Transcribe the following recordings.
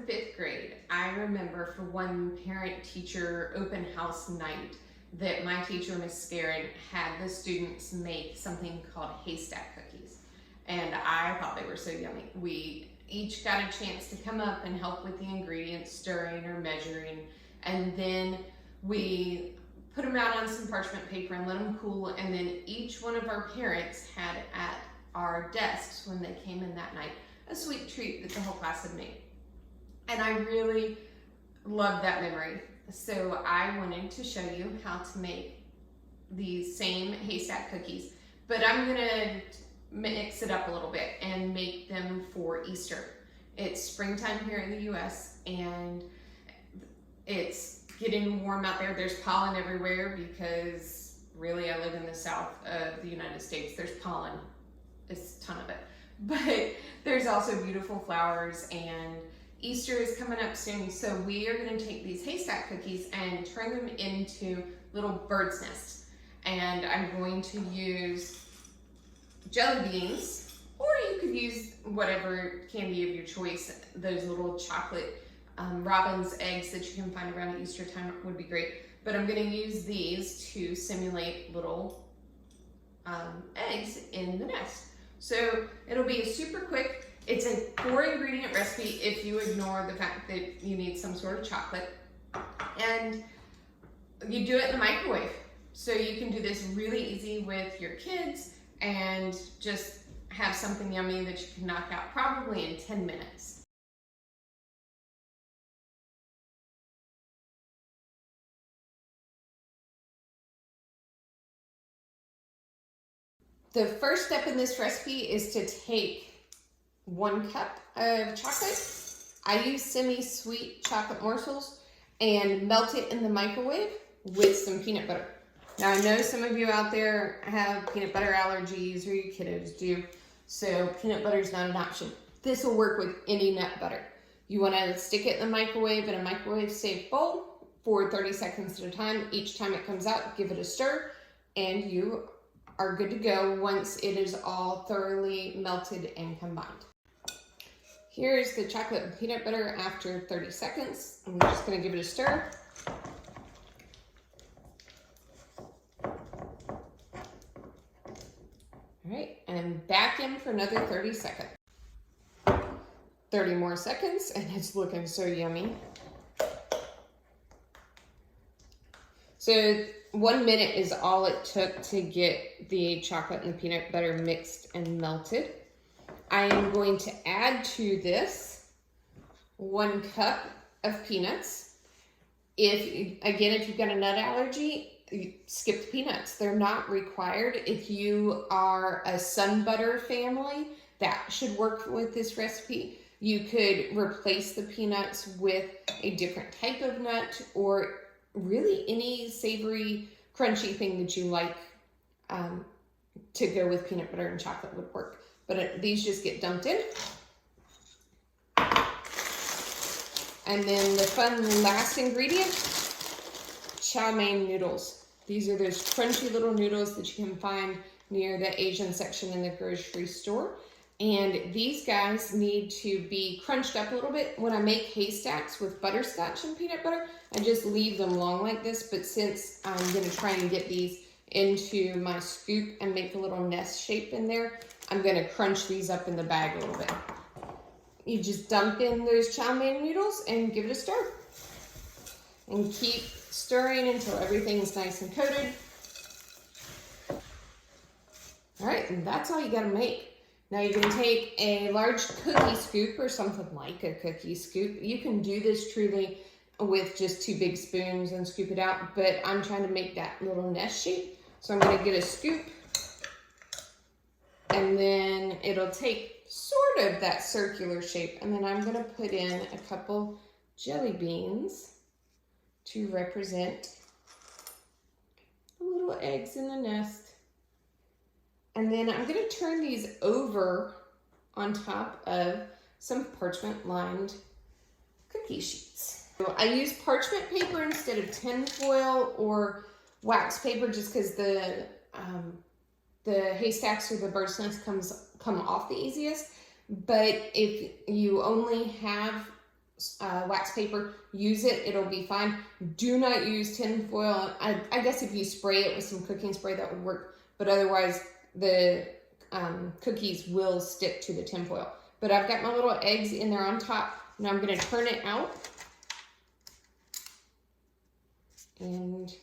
fifth grade, I remember for one parent-teacher open house night that my teacher, Miss Scarron, had the students make something called haystack cookies. And I thought they were so yummy. We each got a chance to come up and help with the ingredients, stirring or measuring. And then we put them out on some parchment paper and let them cool. And then each one of our parents had at our desks when they came in that night a sweet treat that the whole class had made. And I really loved that memory. So I wanted to show you how to make these same haystack cookies, but I'm gonna mix it up a little bit and make them for Easter. It's springtime here in the US and it's getting warm out there. There's pollen everywhere because really I live in the south of the United States. There's pollen, it's a ton of it. But there's also beautiful flowers and Easter is coming up soon. So we are gonna take these haystack cookies and turn them into little bird's nests. And I'm going to use jelly beans, or you could use whatever candy of your choice. Those little chocolate robin's eggs that you can find around at Easter time would be great. But I'm gonna use these to simulate little eggs in the nest. So it'll be super quick. It's a 4-ingredient recipe if you ignore the fact that you need some sort of chocolate. And you do it in the microwave. So you can do this really easy with your kids and just have something yummy that you can knock out probably in 10 minutes. The first step in this recipe is to take 1 cup of chocolate. I use semi-sweet chocolate morsels and melt it in the microwave with some peanut butter. Now I know some of you out there have peanut butter allergies or your kiddos do, so peanut butter is not an option. This will work with any nut butter. You want to stick it in the microwave in a microwave safe bowl for 30 seconds at a time. Each time it comes out, give it a stir and you are good to go once it is all thoroughly melted and combined. Here's the chocolate and peanut butter after 30 seconds. I'm just gonna give it a stir. All right, and back in for another 30 seconds. 30 more seconds, and it's looking so yummy. So 1 minute is all it took to get the chocolate and the peanut butter mixed and melted. I am going to add to this 1 cup of peanuts. If you've got a nut allergy, skip the peanuts. They're not required. If you are a sun butter family, that should work with this recipe. You could replace the peanuts with a different type of nut or really any savory, crunchy thing that you like to go with peanut butter and chocolate would work. But these just get dumped in. And then the fun last ingredient, chow mein noodles. These are those crunchy little noodles that you can find near the Asian section in the grocery store. And these guys need to be crunched up a little bit. When I make haystacks with butterscotch and peanut butter, I just leave them long like this. But since I'm gonna try and get these into my scoop and make a little nest shape in there, I'm gonna crunch these up in the bag a little bit. You just dump in those chow mein noodles and give it a stir. And keep stirring until everything's nice and coated. All right, and that's all you gotta make. Now you can take a large cookie scoop or something like a cookie scoop. You can do this truly with just 2 big spoons and scoop it out, but I'm trying to make that little nest shape. So I'm gonna get a scoop and then it'll take sort of that circular shape. And then I'm gonna put in a couple jelly beans to represent little eggs in the nest. And then I'm gonna turn these over on top of some parchment lined cookie sheets. So I use parchment paper instead of tin foil or wax paper just because the haystacks or the bird's nest come off the easiest. But if you only have wax paper, use it, it'll be fine. Do not use tin foil. I guess if you spray it with some cooking spray, that would work, but otherwise the cookies will stick to the tin foil. But I've got my little eggs in there on top. Now I'm gonna turn it out. And,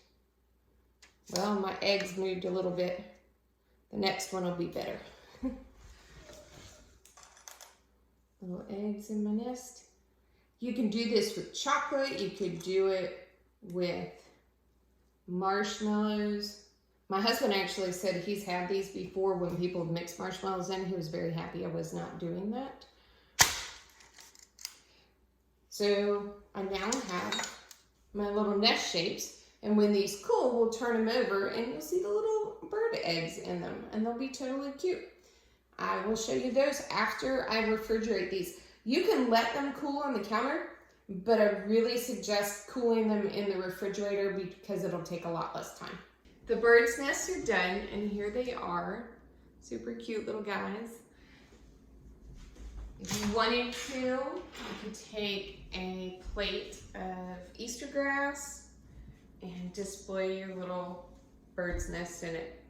well, my eggs moved a little bit. The next one will be better. Little eggs in my nest. You can do this with chocolate. You could do it with marshmallows. My husband actually said he's had these before when people have mixed marshmallows in. He was very happy I was not doing that. So I now have my little nest shapes. And when these cool, we'll turn them over and you'll see the little bird eggs in them. And they'll be totally cute. I will show you those after I refrigerate these. You can let them cool on the counter, but I really suggest cooling them in the refrigerator because it'll take a lot less time. The bird's nests are done, and here they are. Super cute little guys. If you wanted to, you could take a plate of Easter grass and display your little bird's nest in it.